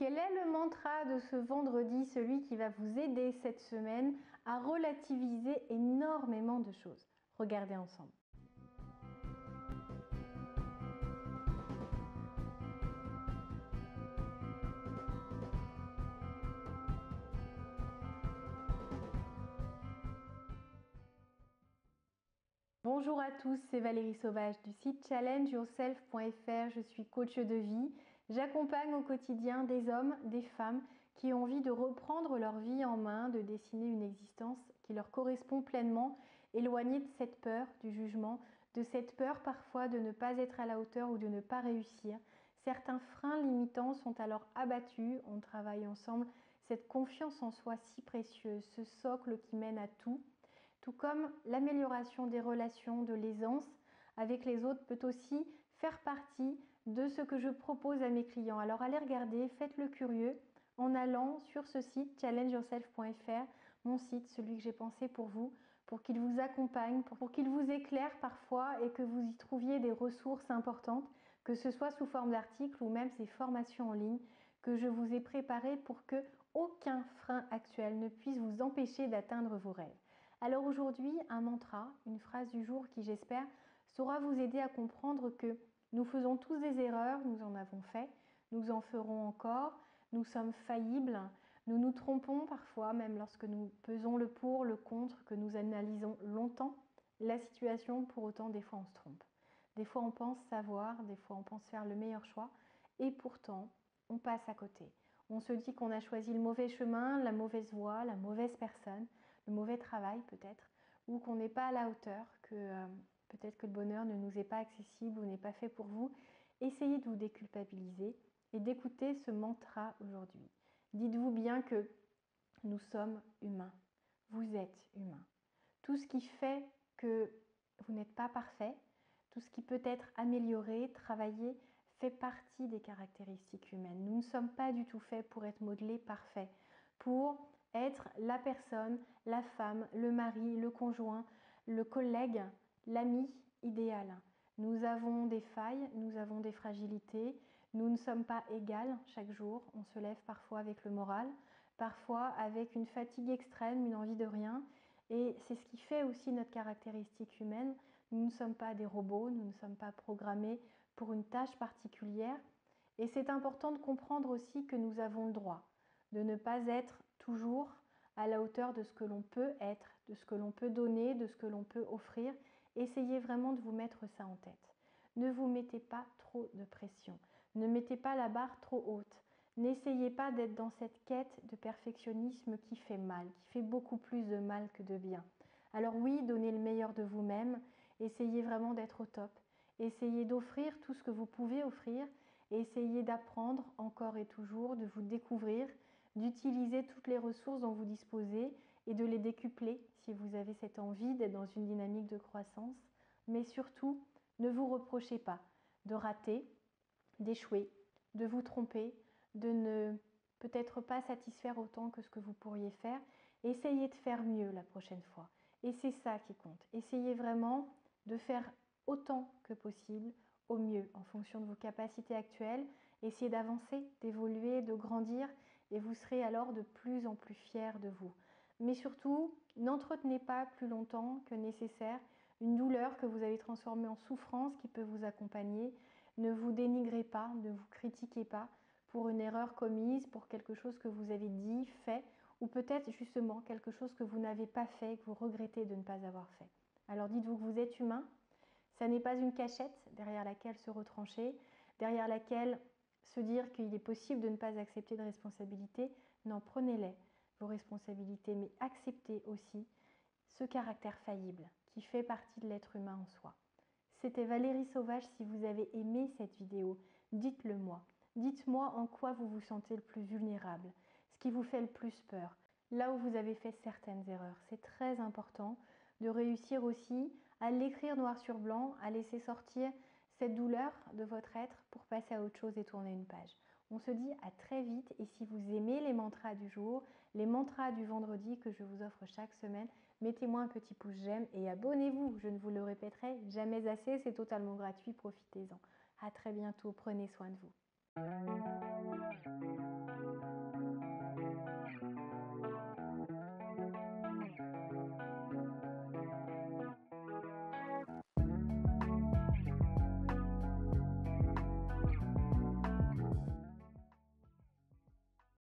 Quel est le mantra de ce vendredi, celui qui va vous aider cette semaine à relativiser énormément de choses? Regardez ensemble. Bonjour à tous, c'est Valérie Sauvage du site challengeyourself.fr. Je suis coach de vie. J'accompagne au quotidien des hommes, des femmes qui ont envie de reprendre leur vie en main, de dessiner une existence qui leur correspond pleinement, éloignée de cette peur du jugement, de cette peur parfois de ne pas être à la hauteur ou de ne pas réussir. Certains freins limitants sont alors abattus, on travaille ensemble cette confiance en soi si précieuse, ce socle qui mène à tout. Tout comme l'amélioration des relations, de l'aisance avec les autres peut aussi faire partie de ce que je propose à mes clients. Alors allez regarder, faites-le curieux en allant sur ce site challengeyourself.fr, mon site, celui que j'ai pensé pour vous, pour qu'il vous accompagne, pour qu'il vous éclaire parfois et que vous y trouviez des ressources importantes, que ce soit sous forme d'articles ou même ces formations en ligne que je vous ai préparées pour que aucun frein actuel ne puisse vous empêcher d'atteindre vos rêves. Alors aujourd'hui, un mantra, une phrase du jour qui j'espère saura vous aider à comprendre que nous faisons tous des erreurs, nous en avons fait, nous en ferons encore, nous sommes faillibles, nous nous trompons parfois, même lorsque nous pesons le pour, le contre, que nous analysons longtemps la situation, pour autant des fois on se trompe. Des fois on pense savoir, des fois on pense faire le meilleur choix et pourtant on passe à côté. On se dit qu'on a choisi le mauvais chemin, la mauvaise voie, la mauvaise personne, le mauvais travail peut-être, ou qu'on n'est pas à la hauteur, que peut-être que le bonheur ne nous est pas accessible ou n'est pas fait pour vous. Essayez de vous déculpabiliser et d'écouter ce mantra aujourd'hui. Dites-vous bien que nous sommes humains, vous êtes humain. Tout ce qui fait que vous n'êtes pas parfait, tout ce qui peut être amélioré, travaillé, fait partie des caractéristiques humaines. Nous ne sommes pas du tout faits pour être modelés parfaits, pour être la personne, la femme, le mari, le conjoint, le collègue, l'ami idéal. Nous avons des failles, nous avons des fragilités, nous ne sommes pas égales chaque jour, on se lève parfois avec le moral, parfois avec une fatigue extrême, une envie de rien, et c'est ce qui fait aussi notre caractéristique humaine. Nous ne sommes pas des robots, nous ne sommes pas programmés pour une tâche particulière, et c'est important de comprendre aussi que nous avons le droit de ne pas être toujours à la hauteur de ce que l'on peut être, de ce que l'on peut donner, de ce que l'on peut offrir. Essayez vraiment de vous mettre ça en tête. Ne vous mettez pas trop de pression, ne mettez pas la barre trop haute. N'essayez pas d'être dans cette quête de perfectionnisme qui fait mal, qui fait beaucoup plus de mal que de bien. Alors oui, donnez le meilleur de vous-même, essayez vraiment d'être au top, essayez d'offrir tout ce que vous pouvez offrir, et essayez d'apprendre encore et toujours, de vous découvrir, d'utiliser toutes les ressources dont vous disposez et de les décupler si vous avez cette envie d'être dans une dynamique de croissance. Mais surtout, ne vous reprochez pas de rater, d'échouer, de vous tromper, de ne peut-être pas satisfaire autant que ce que vous pourriez faire. Essayez de faire mieux la prochaine fois. Et c'est ça qui compte. Essayez vraiment de faire autant que possible, au mieux, en fonction de vos capacités actuelles. Essayez d'avancer, d'évoluer, de grandir, et vous serez alors de plus en plus fiers de vous. Mais surtout, n'entretenez pas plus longtemps que nécessaire une douleur que vous avez transformée en souffrance qui peut vous accompagner. Ne vous dénigrez pas, ne vous critiquez pas pour une erreur commise, pour quelque chose que vous avez dit, fait, ou peut-être justement quelque chose que vous n'avez pas fait et que vous regrettez de ne pas avoir fait. Alors dites-vous que vous êtes humain, ça n'est pas une cachette derrière laquelle se retrancher, derrière laquelle se dire qu'il est possible de ne pas accepter de responsabilités. Non, prenez-les, vos responsabilités, mais acceptez aussi ce caractère faillible qui fait partie de l'être humain en soi. C'était Valérie Sauvage. Si vous avez aimé cette vidéo, dites-le moi. Dites-moi en quoi vous vous sentez le plus vulnérable, ce qui vous fait le plus peur, là où vous avez fait certaines erreurs. C'est très important de réussir aussi à l'écrire noir sur blanc, à laisser sortir cette douleur de votre être pour passer à autre chose et tourner une page. On se dit à très vite, et si vous aimez les mantras du jour, les mantras du vendredi que je vous offre chaque semaine, mettez-moi un petit pouce j'aime et abonnez-vous. Je ne vous le répéterai jamais assez, c'est totalement gratuit, profitez-en. À très bientôt, prenez soin de vous.